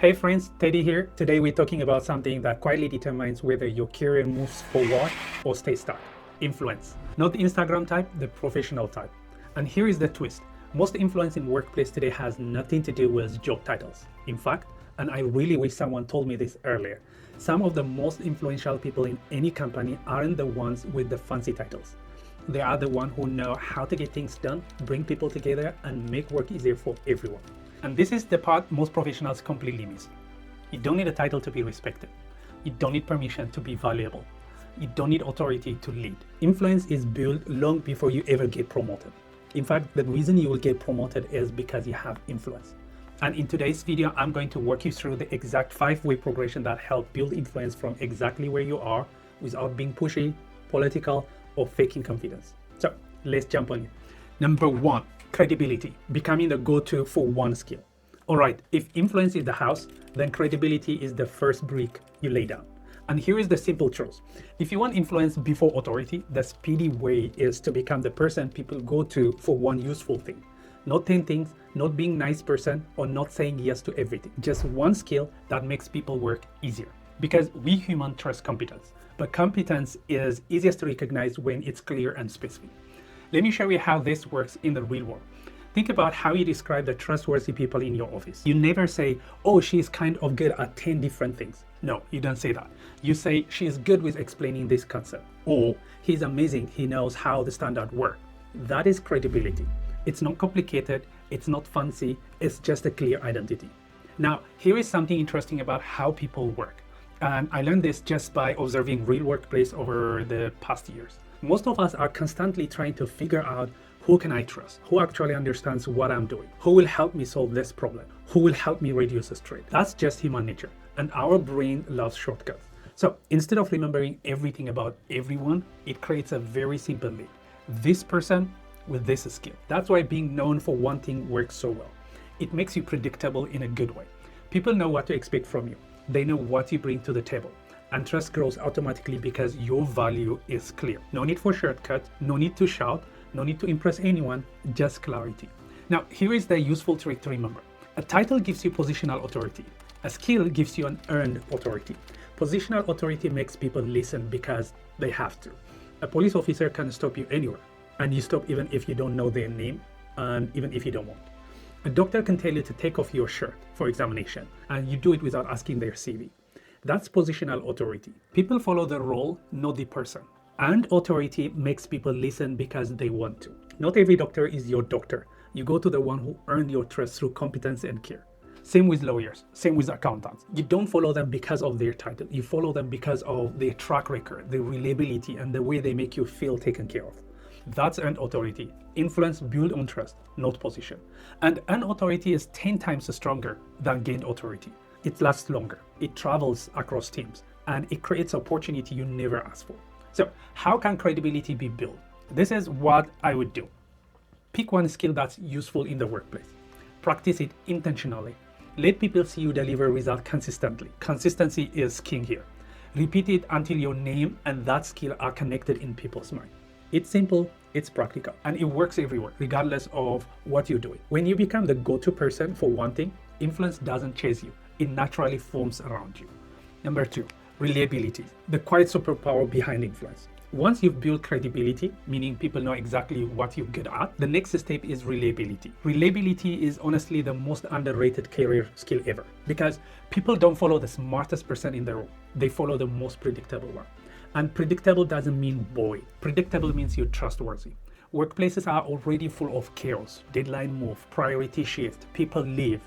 Hey friends, Teddy here. Today we're talking about something that quietly determines whether your career moves forward or stays stuck. Influence. Not the Instagram type, the professional type. And here is the twist. Most influence in workplace today has nothing to do with job titles. In fact, and I really wish someone told me this earlier, some of the most influential people in any company aren't the ones with the fancy titles. They are the ones who know how to get things done, bring people together, and make work easier for everyone. And this is the part most professionals completely miss. You don't need a title to be respected. You don't need permission to be valuable. You don't need authority to lead. Influence is built long before you ever get promoted. In fact, the reason you will get promoted is because you have influence. And in today's video, I'm going to walk you through the exact 5-way progression that help build influence from exactly where you are without being pushy, political, or faking confidence. So let's jump on it. Number 1, credibility, becoming the go-to for one skill. All right, if influence is the house, then credibility is the first brick you lay down. And here is the simple truth. If you want influence before authority, the speedy way is to become the person people go to for one useful thing. Not 10 things, not being a nice person, or not saying yes to everything. Just one skill that makes people work easier. Because we humans trust competence, but competence is easiest to recognize when it's clear and specific. Let me show you how this works in the real world. Think about how you describe the trustworthy people in your office. You never say, oh, she's kind of good at 10 different things. No, you don't say that. You say, she is good with explaining this concept. Or, he's amazing, he knows how the standard works. That is credibility. It's not complicated, it's not fancy, it's just a clear identity. Now, here is something interesting about how people work. And I learned this just by observing real workplace over the past years. Most of us are constantly trying to figure out who can I trust, who actually understands what I'm doing, who will help me solve this problem, who will help me reduce the stress. That's just human nature, and our brain loves shortcuts. So instead of remembering everything about everyone, it creates a very simple lead. This person with this skill. That's why being known for one thing works so well. It makes you predictable in a good way. People know what to expect from you. They know what you bring to the table. And trust grows automatically because your value is clear. No need for shortcuts, no need to shout, no need to impress anyone, just clarity. Now, here is the useful trick to remember. A title gives you positional authority. A skill gives you an earned authority. Positional authority makes people listen because they have to. A police officer can stop you anywhere, and you stop even if you don't know their name, and even if you don't want. A doctor can tell you to take off your shirt for examination, and you do it without asking their CV. That's positional authority. People follow the role, not the person. And authority makes people listen because they want to. Not every doctor is your doctor. You go to the one who earned your trust through competence and care. Same with lawyers, same with accountants. You don't follow them because of their title. You follow them because of their track record, their reliability, and the way they make you feel taken care of. That's earned authority. Influence built on trust, not position. And earned authority is 10 times stronger than gained authority. It lasts longer, it travels across teams, and it creates opportunity you never asked for. So how can credibility be built? This is what I would do. Pick one skill that's useful in the workplace. Practice it intentionally. Let people see you deliver results consistently. Consistency is king here. Repeat it until your name and that skill are connected in people's mind. It's simple, it's practical, and it works everywhere, regardless of what you're doing. When you become the go-to person for one thing, influence doesn't chase you. It naturally forms around you. Number 2, reliability, the quiet superpower behind influence. Once you've built credibility, meaning people know exactly what you're good at, the next step is reliability. Reliability is honestly the most underrated career skill ever because people don't follow the smartest person in the room. They follow the most predictable one. And predictable doesn't mean boring. Predictable means you're trustworthy. Workplaces are already full of chaos, deadline move, priority shift, people leave,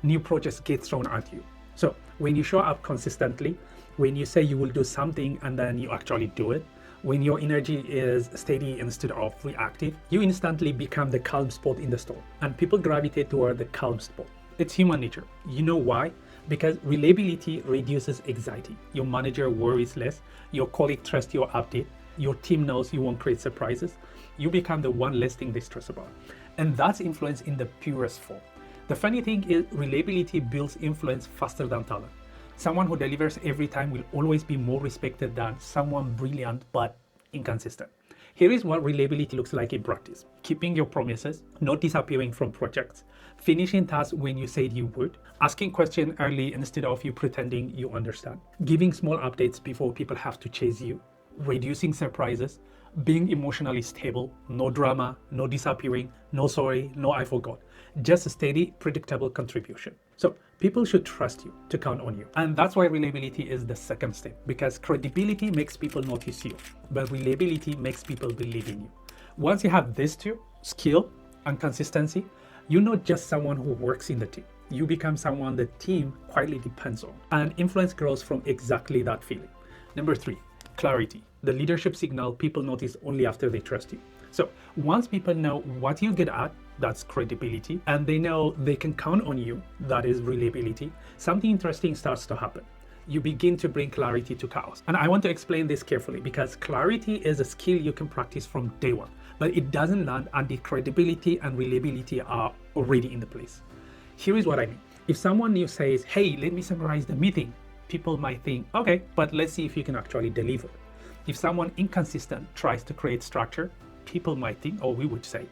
new projects get thrown at you. So when you show up consistently, when you say you will do something and then you actually do it, when your energy is steady instead of reactive, you instantly become the calm spot in the storm, and people gravitate toward the calm spot. It's human nature. You know why? Because reliability reduces anxiety. Your manager worries less, your colleague trusts your update, your team knows you won't create surprises. You become the one less thing they stress about. And that's influence in the purest form. The funny thing is reliability builds influence faster than talent. Someone who delivers every time will always be more respected than someone brilliant but inconsistent. Here is what reliability looks like in practice. Keeping your promises, not disappearing from projects, finishing tasks when you said you would, asking questions early instead of you pretending you understand, giving small updates before people have to chase you, reducing surprises, being emotionally stable, no drama, no disappearing, no sorry, no I forgot, just a steady, predictable contribution. So people should trust you to count on you. And that's why reliability is the second step, because credibility makes people notice you, but reliability makes people believe in you. Once you have these two, skill and consistency, you're not just someone who works in the team. You become someone the team quietly depends on. And influence grows from exactly that feeling. Number 3, clarity. The leadership signal people notice only after they trust you. So once people know what you're good at, that's credibility, and they know they can count on you, that is reliability, something interesting starts to happen. You begin to bring clarity to chaos. And I want to explain this carefully because clarity is a skill you can practice from day one, but it doesn't land until credibility and reliability are already in the place. Here is what I mean. If someone new says, hey, let me summarize the meeting, people might think, okay, but let's see if you can actually deliver. If someone inconsistent tries to create structure, people might think, or we would say,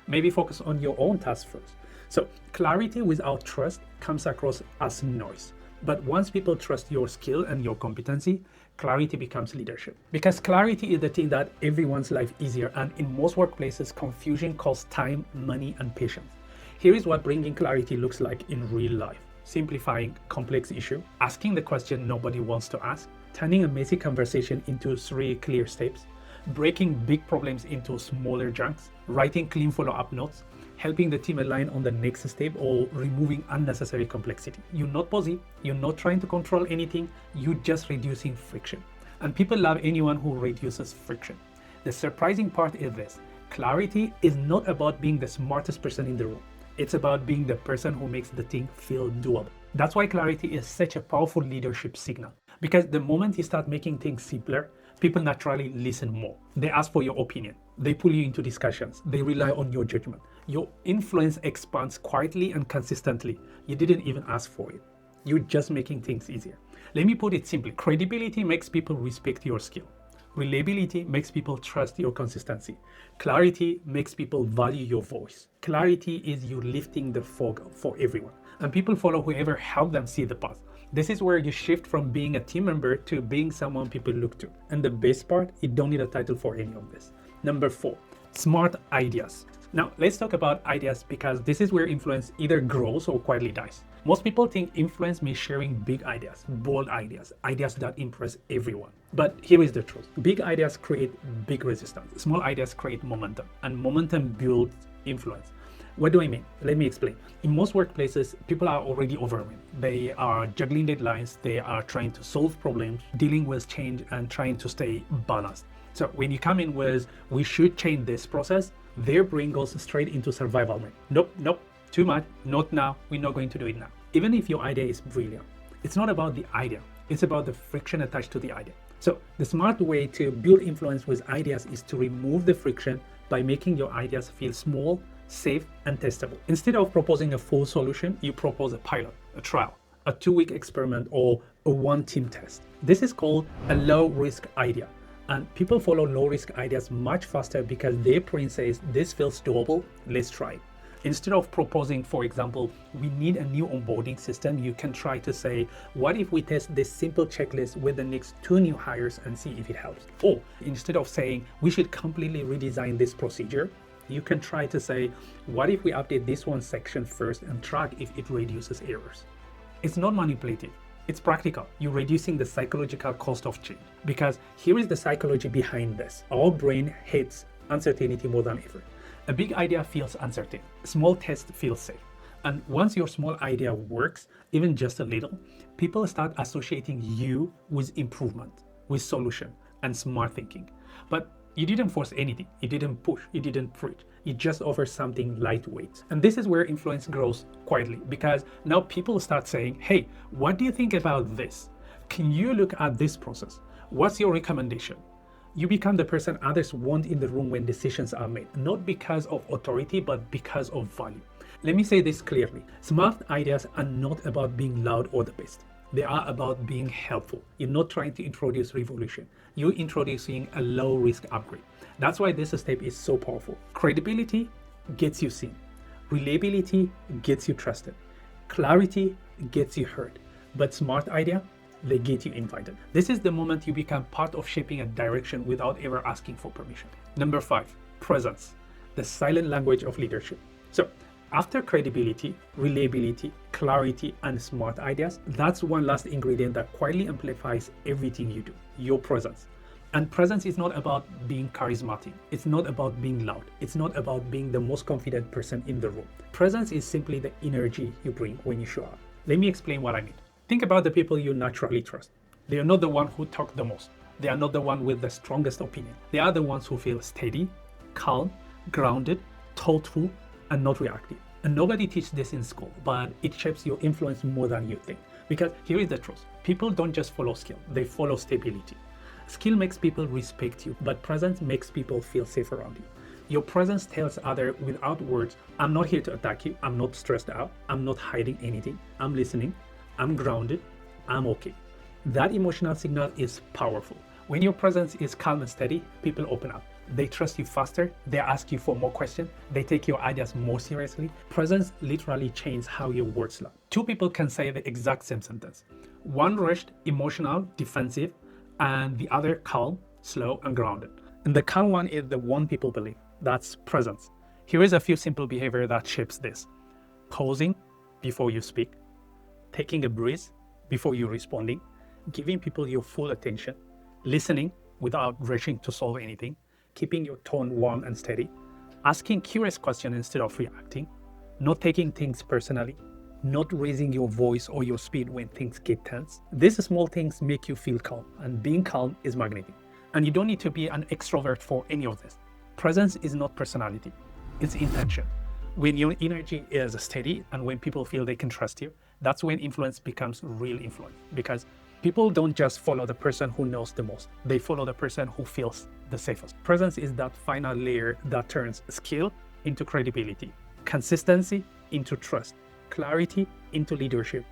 maybe focus on your own task first. So clarity without trust comes across as noise. But once people trust your skill and your competency, clarity becomes leadership. Because clarity is the thing that everyone's life easier, and in most workplaces, confusion costs time, money, and patience. Here is what bringing clarity looks like in real life. Simplifying complex issue, asking the question nobody wants to ask, turning a messy conversation into 3 clear steps, breaking big problems into smaller chunks, writing clean follow-up notes, helping the team align on the next step, or removing unnecessary complexity. You're not bossy, you're not trying to control anything, you're just reducing friction. And people love anyone who reduces friction. The surprising part is this: clarity is not about being the smartest person in the room. It's about being the person who makes the thing feel doable. That's why clarity is such a powerful leadership signal. Because the moment you start making things simpler, people naturally listen more. They ask for your opinion. They pull you into discussions. They rely on your judgment. Your influence expands quietly and consistently. You didn't even ask for it. You're just making things easier. Let me put it simply. Credibility makes people respect your skill. Reliability makes people trust your consistency. Clarity makes people value your voice. Clarity is you lifting the fog for everyone, and people follow whoever helped them see the path. This is where you shift from being a team member to being someone people look to. And the best part, you don't need a title for any of this. Number 4, smart ideas. Now, let's talk about ideas because this is where influence either grows or quietly dies. Most people think influence means sharing big ideas, bold ideas, ideas that impress everyone. But here is the truth. Big ideas create big resistance. Small ideas create momentum, and momentum builds influence. What do I mean? Let me explain. In most workplaces, people are already overwhelmed. They are juggling deadlines, they are trying to solve problems, dealing with change, and trying to stay balanced. So when you come in with, we should change this process, their brain goes straight into survival mode. Nope, too much, not now, we're not going to do it now. Even if your idea is brilliant, it's not about the idea, it's about the friction attached to the idea. So the smart way to build influence with ideas is to remove the friction by making your ideas feel small, safe, and testable. Instead of proposing a full solution, you propose a pilot, a trial, a 2-week experiment, or a 1-team test. This is called a low-risk idea. And people follow low-risk ideas much faster because their brain says, this feels doable, let's try it. Instead of proposing, for example, we need a new onboarding system, you can try to say, what if we test this simple checklist with the next 2 new hires and see if it helps? Or instead of saying, we should completely redesign this procedure, you can try to say, what if we update this one section first and track if it reduces errors? It's not manipulative. It's practical. You're reducing the psychological cost of change. Because here is the psychology behind this. Our brain hates uncertainty more than ever. A big idea feels uncertain. A small test feels safe. And once your small idea works, even just a little, people start associating you with improvement, with solution, and smart thinking. But you didn't force anything. You didn't push. You didn't preach. You just offer something lightweight. And this is where influence grows quietly, because now people start saying, hey, what do you think about this? Can you look at this process? What's your recommendation? You become the person others want in the room when decisions are made, not because of authority, but because of value. Let me say this clearly. Smart ideas are not about being loud or the best. They are about being helpful. You're not trying to introduce revolution. You're introducing a low risk upgrade. That's why this step is so powerful. Credibility gets you seen. Reliability gets you trusted. Clarity gets you heard. But smart idea, they get you invited. This is the moment you become part of shaping a direction without ever asking for permission. Number 5, presence, the silent language of leadership. So after credibility, reliability, clarity, and smart ideas, that's one last ingredient that quietly amplifies everything you do, your presence. And presence is not about being charismatic. It's not about being loud. It's not about being the most confident person in the room. Presence is simply the energy you bring when you show up. Let me explain what I mean. Think about the people you naturally trust. They are not the one who talk the most. They are not the one with the strongest opinion. They are the ones who feel steady, calm, grounded, thoughtful, and not reactive. And nobody teaches this in school, but it shapes your influence more than you think. Because here is the truth. People don't just follow skill, they follow stability. Skill makes people respect you, but presence makes people feel safe around you. Your presence tells others without words, I'm not here to attack you, I'm not stressed out, I'm not hiding anything, I'm listening, I'm grounded, I'm okay. That emotional signal is powerful. When your presence is calm and steady, people open up. They trust you faster, they ask you for more questions, they take your ideas more seriously. Presence literally changes how your words land. Two people can say the exact same sentence. One rushed, emotional, defensive, and the other calm, slow, and grounded. And the calm one is the one people believe. That's presence. Here is a few simple behavior that shapes this. Pausing before you speak, taking a breath before you responding, giving people your full attention, listening without rushing to solve anything, keeping your tone warm and steady, asking curious questions instead of reacting, not taking things personally, not raising your voice or your speed when things get tense. These small things make you feel calm, and being calm is magnetic. And you don't need to be an extrovert for any of this. Presence is not personality, it's intention. When your energy is steady and when people feel they can trust you, that's when influence becomes real influence. Because people don't just follow the person who knows the most, they follow the person who feels the safest. Presence is that final layer that turns skill into credibility, consistency into trust, clarity into leadership,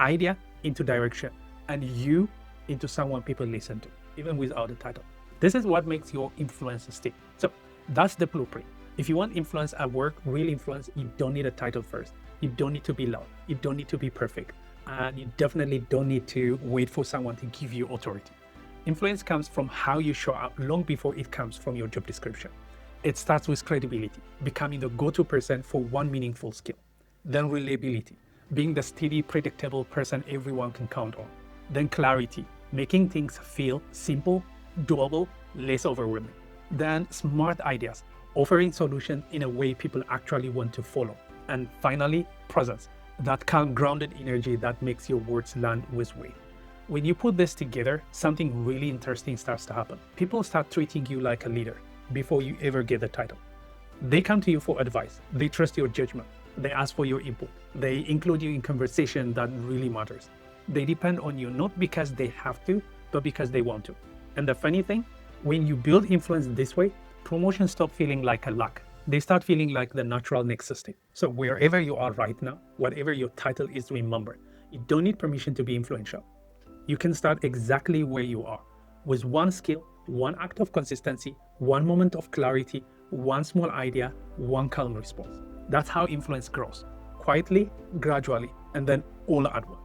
idea into direction, and you into someone people listen to, even without a title. This is what makes your influence stick. So that's the blueprint. If you want influence at work, real influence, you don't need a title first. You don't need to be loud. You don't need to be perfect. And you definitely don't need to wait for someone to give you authority. Influence comes from how you show up long before it comes from your job description. It starts with credibility, becoming the go-to person for one meaningful skill. Then reliability, being the steady, predictable person everyone can count on. Then clarity, making things feel simple, doable, less overwhelming. Then smart ideas, offering solutions in a way people actually want to follow. And finally, presence, that calm, grounded energy that makes your words land with weight. When you put this together, something really interesting starts to happen. People start treating you like a leader before you ever get the title. They come to you for advice. They trust your judgment. They ask for your input. They include you in conversation that really matters. They depend on you not because they have to, but because they want to. And the funny thing, when you build influence this way, promotions stop feeling like a luck. They start feeling like the natural next step. So wherever you are right now, whatever your title is, remember, you don't need permission to be influential. You can start exactly where you are, with one skill, one act of consistency, one moment of clarity, one small idea, one calm response. That's how influence grows, quietly, gradually, and then all at once.